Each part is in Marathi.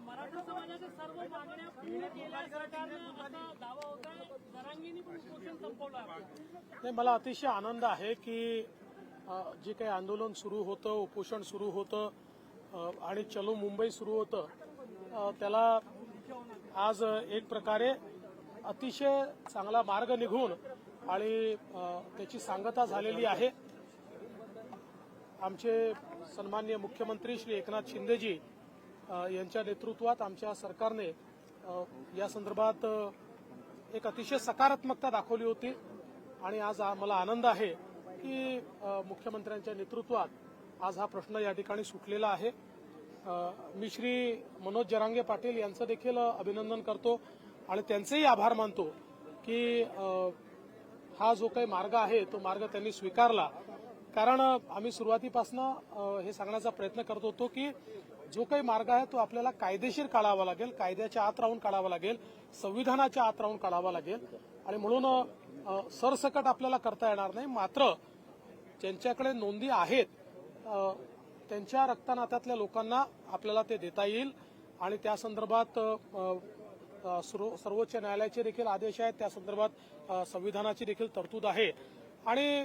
मराठा समाजाच्या सर्व मागण्या पूर्ण केल्या सरकारनं असा दावा होता. जरांगींनी पण उपोषण संपवलं आहे. नाही, मला अतिशय आनंद आहे की जे काही आंदोलन सुरू होतं, उपोषण सुरू होतं आणि चलो मुंबई सुरू होतं, त्याला आज एक प्रकारे अतिशय चांगला मार्ग निघून आणि त्याची सांगता झालेली आहे. आमचे सन्माननीय मुख्यमंत्री श्री एकनाथ शिंदेजी यांच्या नेतृत्वात आमच्या सरकारने या संदर्भात एक अतिशय सकारात्मकता दाखवली होती आणि आज मला आनंद आहे की मुख्यमंत्र्यांच्या नेतृत्वात आज हा प्रश्न या ठिकाणी सुटलेला आहे. मी श्री मनोज जरांगे पाटील यांचं देखील अभिनंदन करतो आणि त्यांचेही आभार मानतो की हा जो काही मार्ग आहे तो मार्ग त्यांनी स्वीकारला. कारण आम्ही सुरुवातीपासून हे सांगण्याचा प्रयत्न करत होतो की जो काही मार्ग आहे तो आपल्याला कायदेशीर काढावा लागेल, कायद्याच्या आत राहून काढावा लागेल, संविधानाच्या आत राहून काढावा लागेल आणि म्हणून सरसकट आपल्याला करता येणार नाही. मात्र ज्यांच्याकडे नोंदी आहेत त्यांच्या रक्तनात्यातल्या लोकांना आपल्याला ते देता येईल आणि त्या संदर्भात सर्वोच्च न्यायालयाचे देखील आदेश आहेत, त्या संदर्भात संविधानाची देखील तरतूद आहे आणि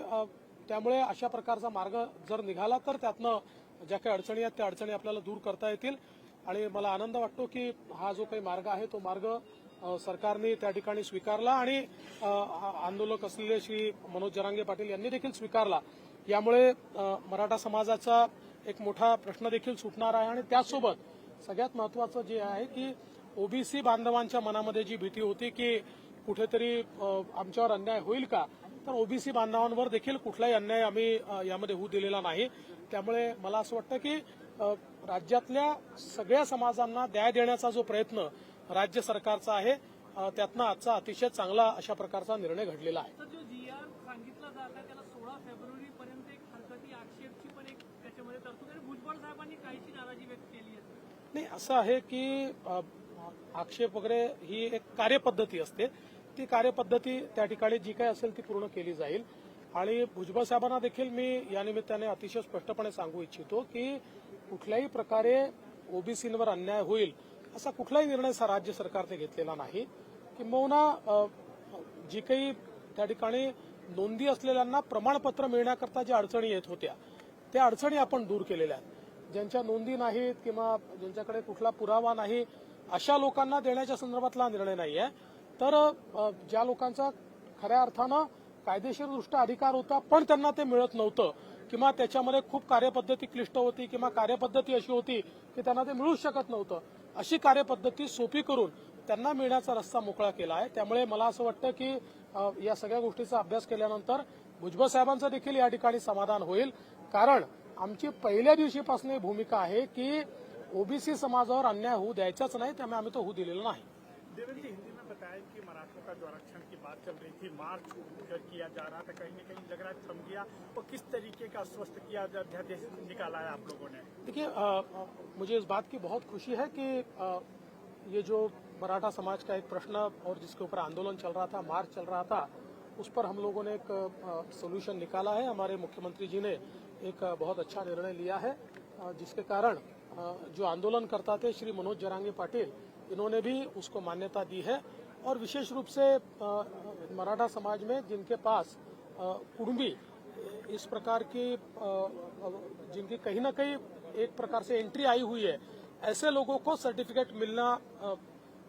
त्यामुळे अशा प्रकारचा मार्ग जर निघाला तर त्यातनं ज्या काही अडचणी आहेत त्या अडचणी आपल्याला दूर करता येतील आणि मला आनंद वाटतो की हा जो काही मार्ग आहे तो मार्ग सरकारने त्या ठिकाणी स्वीकारला आणि आंदोलक असलेले श्री मनोज जरांगे पाटील यांनी देखील स्वीकारला. यामुळे मराठा समाजाचा एक मोठा प्रश्न देखील सुटणार आहे आणि त्याचसोबत सगळ्यात महत्वाचं जे आहे की ओबीसी बांधवांच्या मनामध्ये जी भीती होती की कुठेतरी आमच्यावर अन्याय होईल का, तर ओबीसी बांधवांवर देखील कुठलाही अन्याय आम्ही यामध्ये होऊ दिलेला नाही. त्यामुळे मला असं वाटतं की राज्यातल्या सगळ्या समाजांना न्याय देण्याचा जो प्रयत्न राज्य सरकारचा आहे त्यातनं आजचा अतिशय चांगला अशा प्रकारचा निर्णय घडलेला आहे. जो जीआर सांगितला जात आहे त्याला 16 फेब्रुवारीपर्यंत एक हरकती आक्षेपची पण एक त्याच्यामध्ये तरतूद आहे. भुजबळ साहेबांनी काहीशी नाराजी व्यक्त केली आहे. नाही, असं आहे की आक्षेप वगैरे ही एक कार्यपद्धती असते. ती कार्यपद्धती त्या ठिकाणी जी काही असेल ती पूर्ण केली जाईल आणि भुजबळ साहेबांना देखील मी या निमित्ताने अतिशय स्पष्टपणे सांगू इच्छितो की कुठल्याही प्रकारे ओबीसींवर अन्याय होईल असा कुठलाही निर्णय राज्य सरकारने घेतलेला नाही. किंबहुना जी काही त्या ठिकाणी नोंदी असलेल्यांना प्रमाणपत्र मिळण्याकरता ज्या अडचणी येत होत्या त्या अडचणी आपण दूर केलेल्या आहेत. ज्यांच्या नोंदी नाहीत किंवा ज्यांच्याकडे कुठला पुरावा नाही अशा लोकांना देण्याच्या संदर्भातला निर्णय नाही आहे. तर ज्या लोकांचा खऱ्या अर्थानं कायदेशीरदृष्ट्या अधिकार होता पण त्यांना ते मिळत नव्हतं किंवा त्याच्यामध्ये खूप कार्यपद्धती क्लिष्ट होती किंवा कार्यपद्धती अशी होती की त्यांना ते मिळूच शकत नव्हतं, अशी कार्यपद्धती सोपी करून त्यांना मिळण्याचा रस्ता मोकळा केला आहे. त्यामुळे मला असं वाटतं की या सगळ्या गोष्टीचा अभ्यास केल्यानंतर भुजबळ साहेबांचं देखील या ठिकाणी समाधान होईल. कारण आमची पहिल्या दिवशीपासून भूमिका आहे की ओबीसी समाजावर अन्याय होऊ द्यायचाच नाही, त्यामुळे आम्ही तो होऊ दिलेला नाही. देवेंद्र जी, हिंदी में बताया कि मराठों का जो आरक्षण की बात चल रही थी, मार्च किया जा रहा था, कहीं न कहीं लग रहा है थम गया, और किस तरीके का आश्वस्त किया अध्यादेश निकाला है आप लोगों ने? देखिए, मुझे इस बात की बहुत खुशी है कि ये जो मराठा समाज का एक प्रश्न और जिसके ऊपर आंदोलन चल रहा था, मार्च चल रहा था, उस पर हम लोगों ने एक सोल्यूशन निकाला है. हमारे मुख्यमंत्री जी ने एक बहुत अच्छा निर्णय लिया है जिसके कारण जो आंदोलन करता थे श्री मनोज जरांगे पाटिल, इन्होंने भी उसको मान्यता दी है. और विशेष रूप से मराठा समाज में जिनके पास कुटुंबी इस प्रकार की जिनकी कहीं ना कहीं एक प्रकार से एंट्री आई हुई है, ऐसे लोगों को सर्टिफिकेट मिलना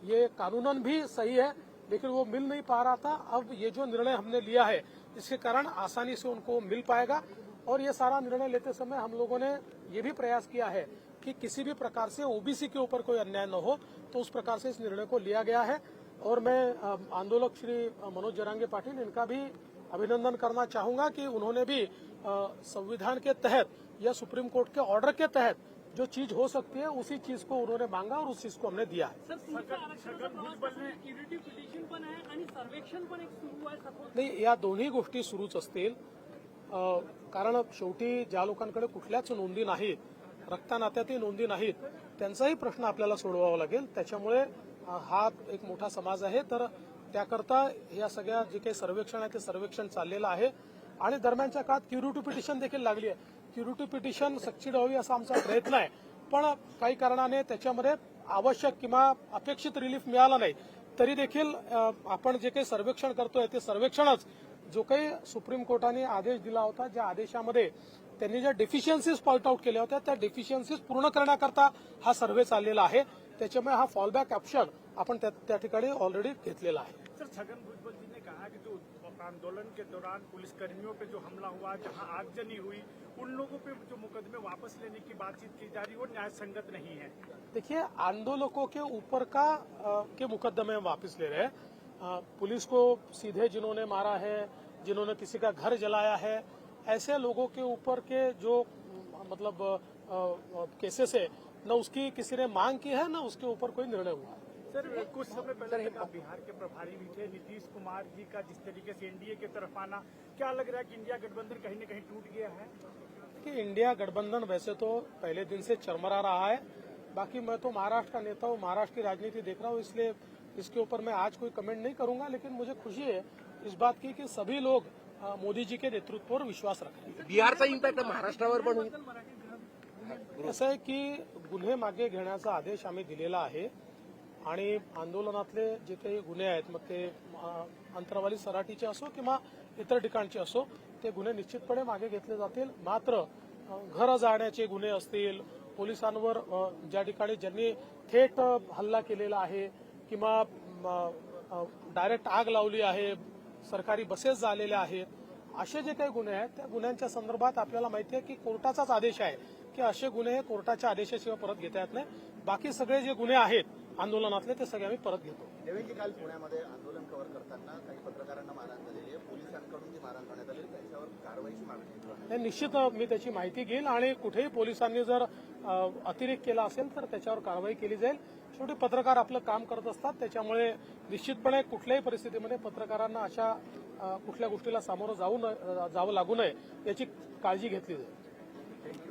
ये कानूनन भी सही है, लेकिन वो मिल नहीं पा रहा था. अब ये जो निर्णय हमने लिया है इसके कारण आसानी से उनको मिल पाएगा. और ये सारा निर्णय लेते समय हम लोगों ने ये भी प्रयास किया है कि किसी भी प्रकार से ओबीसी के ऊपर कोई अन्याय न हो, तो उस प्रकार से इस निर्णय को लिया गया है. और मैं आंदोलक श्री मनोज जरांगे पाटिल इनका भी अभिनंदन करना चाहूंगा कि उन्होंने भी संविधान के तहत या सुप्रीम कोर्ट के ऑर्डर के तहत जो चीज हो सकती है उसी चीज को उन्होंने मांगा और उस चीज को हमने दिया है. सर, तुमचं आरक्षणाचा प्रवास सिक्युरिटी पिटिशन पण आहे आणि सर्वेक्षण पण एक सुरू आहे. नाही, या दोन्ही गोष्टी सुरूच असतील. कारण शेवटी ज्या लोकांकडे कुठल्याच नोंदी नाहीत, रक्तनात्यातही नोंदी नाहीत, त्यांचाही प्रश्न आपल्याला सोडवावा लागेल. त्याच्यामुळे हा एक मोठा समाज आहे, तर त्याकरता या सगळ्या जे काही सर्वेक्षण आहे ते सर्वेक्षण चाललेलं आहे आणि दरम्यानच्या काळात क्युरेटिव्ह पिटिशन देखील लागली आहे. क्युरेटिव्ह पिटिशन सक्सीड व्हावी असा आमचा प्रयत्न आहे, पण काही कारणाने त्याच्यामध्ये आवश्यक किंवा अपेक्षित रिलीफ मिळाला नाही तरी देखील आपण जे काही सर्वेक्षण करतोय ते सर्वेक्षणच जो काही सुप्रीम कोर्टाने आदेश दिला होता ज्या आदेशामध्ये त्यांनी ज्या डेफिशियन्सीज पॉइंट आउट केल्या होत्या त्या डेफिशियन्सीज पूर्ण करण्याकरता हा सर्व्हे चाललेला आहे त्याच्यामुळे हा फॉलबॅक ऑप्शन आपण त्या ठिकाणी ऑलरेडी घेतलेला आहे. सर छगन भुजबल जी ने कहा कि जो आंदोलन के दौरान पुलिसकर्मियों पे जो हमला हुआ जहां आगजनी हुई उन लोगों पे जो मुकदमे वापस लेने की बातचीत की जा रही वो न्याय संगत नहीं है. देखिए आंदोलकों के ऊपर के मुकदमे वापस ले रहे हैं. पुलिस को सीधे जिन्होंने मारा है जिन्होंने किसी का घर जलाया है ऐसे लोगों के ऊपर के जो मतलब केसेस है न उसकी किसी ने मांग की है न उसके ऊपर कोई निर्णय हुआ है. सर कुछ समय पहले तक आप बिहार के प्रभारी भी थे. नीतीश कुमार जी का जिस तरीके से एनडीए की तरफ आना क्या लग रहा है कि इंडिया गठबंधन कहीं न कहीं टूट गया है? कि इंडिया गठबंधन वैसे तो पहले दिन से चरमरा रहा है. बाकी मैं तो महाराष्ट्र का नेता हूँ महाराष्ट्र की राजनीति देख रहा हूँ इसलिए इसके ऊपर मैं आज कोई कमेंट नहीं करूंगा लेकिन मुझे खुशी है इस बात की कि सभी लोग मोदी जी के नेतृत्व पर विश्वास रखते हैं. बिहारचा इम्पॅक्ट महाराष्ट्रावर पण होईल. असं आहे की गुन्हे मागे घेण्याचा आदेश आम्ही दिलेला आहे आणि आंदोलनातले जे काही गुन्हे आहेत मग ते अंतरावली सराटीचे असो किंवा इतर ठिकाणचे असो ते गुन्हे निश्चितपणे मागे घेतले जातील. मात्र घर जाण्याचे गुन्हे असतील पोलिसांवर ज्या ठिकाणी ज्यांनी थेट हल्ला केलेला आहे किंवा डायरेक्ट आग लावली आहे सरकारी बसेस झालेल्या आहेत असे जे काही गुन्हे आहेत त्या गुन्ह्यांच्या संदर्भात आपल्याला माहिती आहे की कोर्टाचाच आदेश आहे की असे गुन्हे कोर्टाच्या आदेशाशिवाय परत घेता येत नाही. बाकी सगळे जे गुन्हे आहेत आंदोलनातले ते सगळे आम्ही परत घेतो. देवेंद्र काल पुण्यामध्ये आंदोलन कव्हर करताना काही पत्रकारांना मारहाण झालेली आहे. पोलिसांकडून जी मारहाण करण्यात आली त्याच्यावर कारवाईची मागणी आहे. निश्चित मी त्याची माहिती घेईल आणि कुठेही पोलिसांनी जर अतिरेक केला असेल तर त्याच्यावर कारवाई केली जाईल. शेवटी पत्रकार आपलं काम करत असतात त्याच्यामुळे निश्चितपणे कुठल्याही परिस्थितीमध्ये पत्रकारांना अशा कुठल्या गोष्टीला सामोरं जावं लागू नये याची काळजी घेतली जाईल.